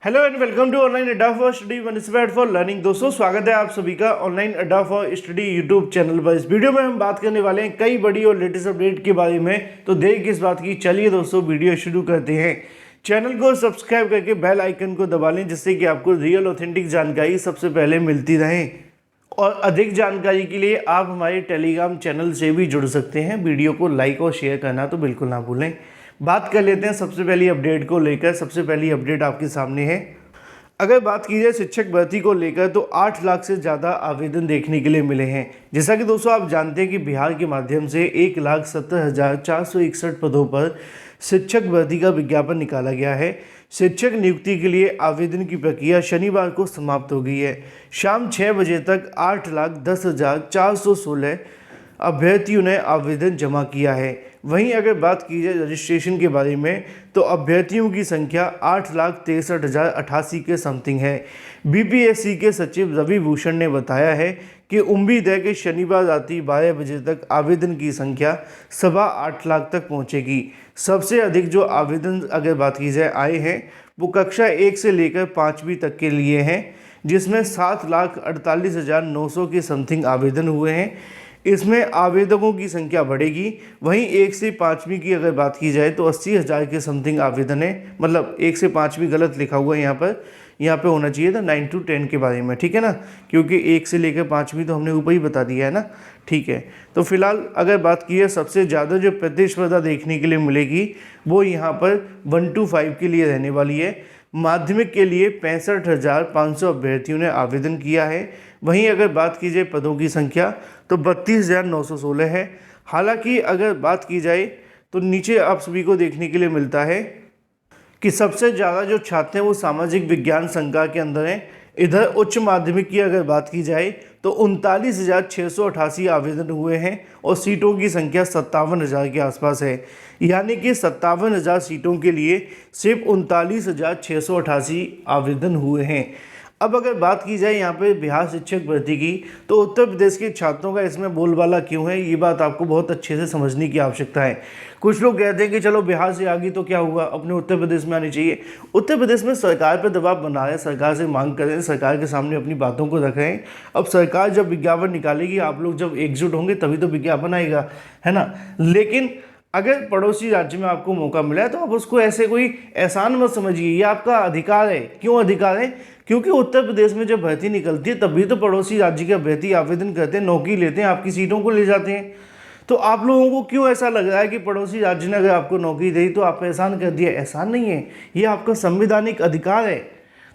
Hello and welcome to online Adda for study one inspired for learning. दोस्तों स्वागत है आप सभी का online Adda for study YouTube channel पर। इस वीडियो में हम बात करने वाले हैं कई बड़ी और लेटेस्ट अपडेट के बारे में। तो देर किस बात की, चलिए दोस्तों वीडियो शुरू करते हैं। चैनल को सब्सक्राइब करके बेल आइकन को दबा लें जिससे कि आपको रियल ऑथेंटिक जानकारी सबसे पहले मिलती रहे। और अधिक जानकारी के लिए आप हमारे टेलीग्राम चैनल से भी जुड़ सकते हैं। वीडियो को लाइक और शेयर करना तो बिल्कुल ना भूलें। बात कर लेते हैं सबसे पहली अपडेट को लेकर। सबसे पहली अपडेट आपके सामने है। अगर बात की जाए शिक्षक भर्ती को लेकर तो 8 लाख से ज़्यादा आवेदन देखने के लिए मिले हैं। जैसा कि दोस्तों आप जानते हैं कि बिहार के माध्यम से 1,70,461 पदों पर शिक्षक भर्ती का विज्ञापन निकाला गया है। शिक्षक नियुक्ति के लिए आवेदन की प्रक्रिया शनिवार को समाप्त हो गई है। शाम 6 बजे तक 8,10,416 अभ्यर्थियों ने आवेदन जमा किया है। वहीं अगर बात की जाए रजिस्ट्रेशन के बारे में तो अभ्यर्थियों की संख्या 8,63,088 के समथिंग है। बीपीएससी के सचिव रवि भूषण ने बताया है कि उम्मीद है कि शनिवार रात्रि 12 बजे तक आवेदन की संख्या 8.25 लाख तक पहुंचेगी। सबसे अधिक जो आवेदन अगर बात की जाए आए हैं वो कक्षा 1 से लेकर 5वीं तक के लिए हैं, जिसमें 7,48,900 के समथिंग आवेदन हुए हैं। इसमें आवेदकों की संख्या बढ़ेगी। वहीं 1 से 5वीं की अगर बात की जाए तो 80,000 के समथिंग आवेदन है। मतलब 1 से 5वीं गलत लिखा हुआ है, यहाँ पे होना चाहिए था 9 to 10 के बारे में, ठीक है ना, क्योंकि 1 से लेकर 5वीं तो हमने ऊपर ही बता दिया है ना, ठीक है। तो फिलहाल अगर बात की है सबसे ज़्यादा जो प्रतिस्पर्धा देखने के लिए मिलेगी वो यहाँ पर 1 to 5 के लिए रहने वाली है। माध्यमिक के लिए 65,500 अभ्यर्थियों ने आवेदन किया है। वहीं अगर बात की जाए पदों की संख्या तो 32,916 है। हालांकि अगर बात की जाए तो नीचे आप सभी को देखने के लिए मिलता है कि सबसे ज़्यादा जो छात्र हैं वो सामाजिक विज्ञान संकाय के अंदर हैं। इधर उच्च माध्यमिक की अगर बात की जाए तो 39,688 आवेदन हुए हैं और सीटों की संख्या 57,000 के आसपास है। यानी कि 57,000 सीटों के लिए सिर्फ 39,688 आवेदन हुए हैं। अब अगर बात की जाए यहाँ पे बिहार शिक्षक भर्ती की तो उत्तर प्रदेश के छात्रों का इसमें बोलबाला क्यों है, ये बात आपको बहुत अच्छे से समझने की आवश्यकता है। कुछ लोग कहते हैं कि चलो बिहार से आ गई तो क्या हुआ, अपने उत्तर प्रदेश में आनी चाहिए। उत्तर प्रदेश में सरकार पर दबाव बना रहे हैं, सरकार से मांग कर रहे हैं, सरकार के सामने अपनी बातों को रख रहे हैं। अब सरकार जब विज्ञापन निकालेगी, आप लोग जब एकजुट होंगे तभी तो विज्ञापन आएगा, है ना। लेकिन अगर पड़ोसी राज्य में आपको मौका मिला है तो आप उसको ऐसे कोई एहसान मत समझिए, ये आपका अधिकार है। क्यों अधिकार है? क्योंकि उत्तर प्रदेश में जब भर्ती निकलती है तभी तो पड़ोसी राज्य के अभ्यर्थी आवेदन करते हैं, नौकरी लेते हैं, आपकी सीटों को ले जाते हैं। तो आप लोगों को क्यों ऐसा लग रहा है कि पड़ोसी राज्य ने अगर आपको नौकरी दी तो आप एहसान कर दिया? एहसान नहीं है, ये आपका संवैधानिक अधिकार है,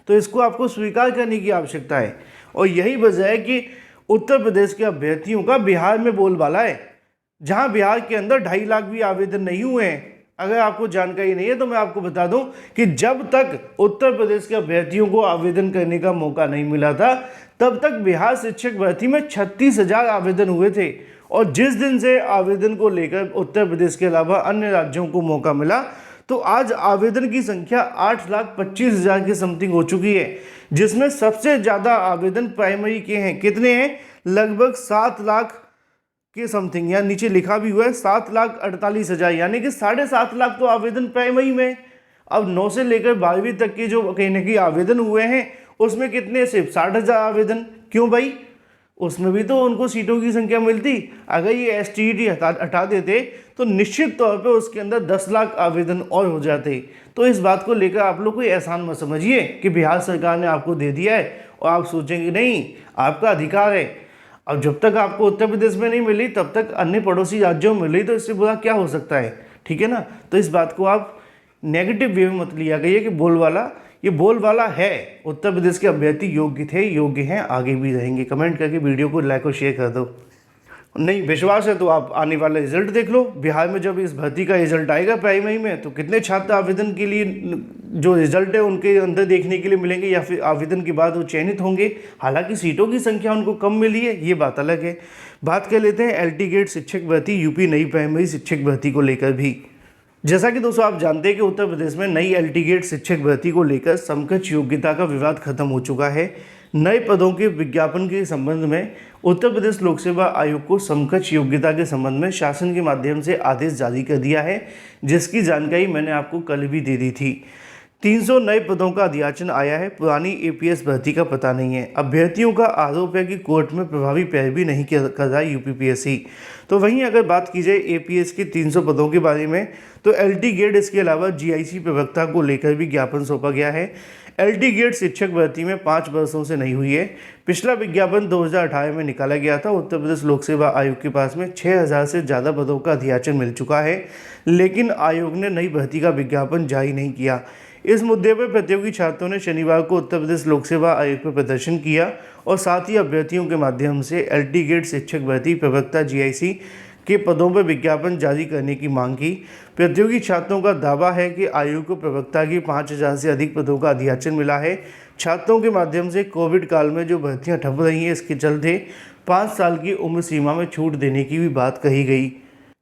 तो इसको आपको स्वीकार करने की आवश्यकता है। और यही वजह है कि उत्तर प्रदेश के अभ्यर्थियों का बिहार में बोलबाला है, जहां बिहार के अंदर 2.5 लाख भी आवेदन नहीं हुए हैं। अगर आपको जानकारी नहीं है तो मैं आपको बता दूं कि जब तक उत्तर प्रदेश के अभ्यर्थियों को आवेदन करने का मौका नहीं मिला था तब तक बिहार शिक्षक भर्ती में 36,000 आवेदन हुए थे। और जिस दिन से आवेदन को लेकर उत्तर प्रदेश के अलावा अन्य राज्यों को मौका मिला तो आज आवेदन की संख्या 8,25,000 के समथिंग हो चुकी है, जिसमें सबसे ज़्यादा आवेदन प्राइमरी के हैं। कितने हैं? लगभग 7 लाख के समथिंग, यहाँ नीचे लिखा भी हुआ है 7,48,000, यानी कि 7.5 लाख तो आवेदन प्राइमरी में। अब 9 से लेकर 12वीं तक के जो कहीं ना कहीं आवेदन हुए हैं उसमें कितने? सिर्फ 60,000 आवेदन। क्यों भाई? उसमें भी तो उनको सीटों की संख्या मिलती। अगर ये STET हटा देते तो निश्चित तौर पे उसके अंदर 10 लाख आवेदन और हो जाते। तो इस बात को लेकर आप लोग कोई एहसान मत समझिए कि बिहार सरकार ने आपको दे दिया है और आप सोचेंगे नहीं, आपका अधिकार है। अब जब तक आपको उत्तर प्रदेश में नहीं मिली तब तक अन्य पड़ोसी राज्यों में मिली, तो इससे बुरा क्या हो सकता है, ठीक है ना। तो इस बात को आप नेगेटिव वे में मत लिया करिए कि बोलबाला, ये बोलबाला है। उत्तर प्रदेश के अभ्यर्थी योग्य थे, योग्य हैं, आगे भी रहेंगे। कमेंट करके वीडियो को लाइक और शेयर कर दो। नहीं विश्वास है तो आप आने वाला रिजल्ट देख लो। बिहार में जब इस भर्ती का रिजल्ट आएगा प्राइमरी में तो कितने छात्र आवेदन के लिए जो रिजल्ट है उनके अंदर देखने के लिए मिलेंगे, या फिर आवेदन के बाद वो चयनित होंगे। हालांकि सीटों की संख्या उनको कम मिली है, ये बात अलग है। बात कर लेते हैं LT गेट शिक्षक भर्ती यूपी नई प्राइमरी शिक्षक भर्ती को लेकर भी। जैसा कि दोस्तों आप जानते हैं कि उत्तर प्रदेश में नई LT गेट शिक्षक भर्ती को लेकर समकक्ष योग्यता का विवाद खत्म हो चुका है। नए पदों के विज्ञापन के संबंध में उत्तर प्रदेश लोक सेवा आयोग को समकक्ष योग्यता के संबंध में शासन के माध्यम से आदेश जारी कर दिया है, जिसकी जानकारी मैंने आपको कल भी दे दी थी। 300 नए पदों का अधियाचन आया है, पुरानी एपीएस भर्ती का पता नहीं है। अभ्यर्थियों का आरोप है कि कोर्ट में प्रभावी पैरवी नहीं कर रहा है यूपीपीएससी। तो वहीं अगर बात की जाए एपीएस के 300 पदों के बारे में, तो एलटी गेट इसके अलावा जीआईसी प्रवक्ता को लेकर भी ज्ञापन सौंपा गया है। एलटी गेट शिक्षक भर्ती में 5 वर्षों से नहीं हुई है। पिछला विज्ञापन 2018 में निकाला गया था। उत्तर प्रदेश लोक सेवा आयोग के पास में 6000 से ज़्यादा पदों का अधियाचन मिल चुका है, लेकिन आयोग ने नई भर्ती का विज्ञापन जारी नहीं किया। इस मुद्दे पर प्रतियोगी छात्रों ने शनिवार को उत्तर प्रदेश लोक सेवा आयोग पर प्रदर्शन किया और साथ ही अभ्यर्थियों के माध्यम से एलटी गेट शिक्षक भर्ती प्रवक्ता जीआईसी के पदों पर विज्ञापन जारी करने की मांग की। प्रतियोगी छात्रों का दावा है कि आयोग को प्रवक्ता की 5000 से अधिक पदों का अधियाचन मिला है। छात्रों के माध्यम से कोविड काल में जो भर्तियां ठप रही हैं, इसके चलते 5 साल की उम्र सीमा में छूट देने की भी बात कही गई,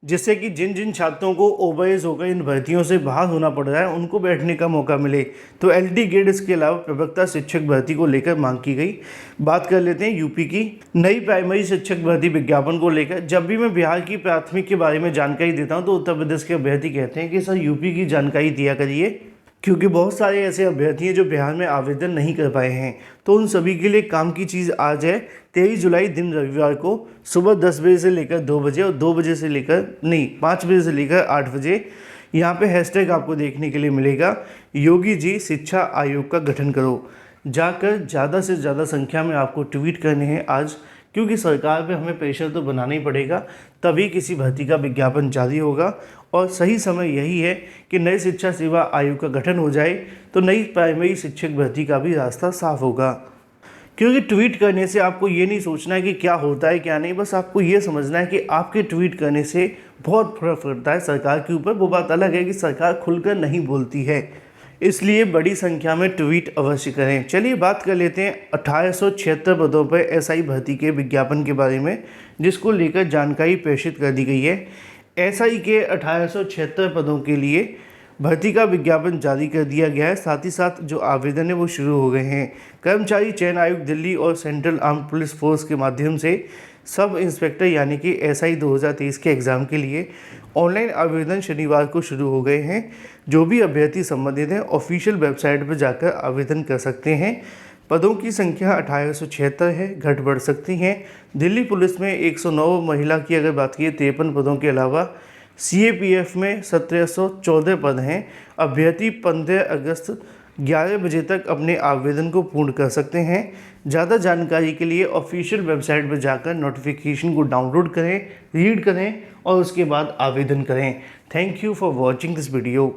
जिससे कि जिन जिन छात्रों को ओवरएज होकर इन भर्तियों से बाहर होना पड़ रहा है उनको बैठने का मौका मिले। तो एलटी गेट इसके अलावा प्रवक्ता शिक्षक भर्ती को लेकर मांग की गई। बात कर लेते हैं यूपी की नई प्राइमरी शिक्षक भर्ती विज्ञापन को लेकर। जब भी मैं बिहार की प्राथमिक के बारे में जानकारी देता हूं तो उत्तर प्रदेश के अभ्यर्थी कहते हैं कि सर यूपी की जानकारी दिया करिए, क्योंकि बहुत सारे ऐसे अभ्यर्थी हैं जो बिहार में आवेदन नहीं कर पाए हैं। तो उन सभी के लिए काम की चीज़ आज है, 23 जुलाई दिन रविवार को सुबह 10 बजे से लेकर 2 बजे और 5 बजे से लेकर 8 बजे यहाँ पे हैशटैग आपको देखने के लिए मिलेगा, योगी जी शिक्षा आयोग का गठन करो। जाकर ज़्यादा से ज़्यादा संख्या में आपको ट्वीट करने हैं आज, क्योंकि सरकार पे हमें प्रेशर तो बनाना ही पड़ेगा, तभी किसी भर्ती का विज्ञापन जारी होगा। और सही समय यही है कि नई शिक्षा सेवा आयोग का गठन हो जाए तो नई प्राइमरी शिक्षक भर्ती का भी रास्ता साफ होगा। क्योंकि ट्वीट करने से आपको ये नहीं सोचना है कि क्या होता है क्या नहीं, बस आपको ये समझना है कि आपके ट्वीट करने से बहुत फर्क पड़ता है सरकार के ऊपर। वो बात अलग है कि सरकार खुलकर नहीं बोलती है, इसलिए बड़ी संख्या में ट्वीट अवश्य करें। चलिए बात कर लेते हैं 1876 पदों पर एसआई भर्ती के विज्ञापन के बारे में, जिसको लेकर जानकारी प्रेषित कर दी गई है। एसआई के 1876 पदों के लिए भर्ती का विज्ञापन जारी कर दिया गया है। साथ ही साथ जो आवेदन है वो शुरू हो गए हैं। कर्मचारी चयन आयोग दिल्ली और सेंट्रल आर्म पुलिस फोर्स के माध्यम से सब इंस्पेक्टर यानी कि एसआई 2023 के एग्ज़ाम के लिए ऑनलाइन आवेदन शनिवार को शुरू हो गए हैं। जो भी अभ्यर्थी संबंधित हैं ऑफिशियल वेबसाइट पर जाकर आवेदन कर सकते हैं। पदों की संख्या 1876 है, घट बढ़ सकती हैं। दिल्ली पुलिस में 109, महिला की अगर बात की 53 पदों के अलावा सीएपीएफ में 1714 पद हैं। अभ्यर्थी 15 अगस्त 11 बजे तक अपने आवेदन को पूर्ण कर सकते हैं। ज़्यादा जानकारी के लिए ऑफिशियल वेबसाइट पर जाकर नोटिफिकेशन को डाउनलोड करें, रीड करें और उसके बाद आवेदन करें। Thank you for watching this video.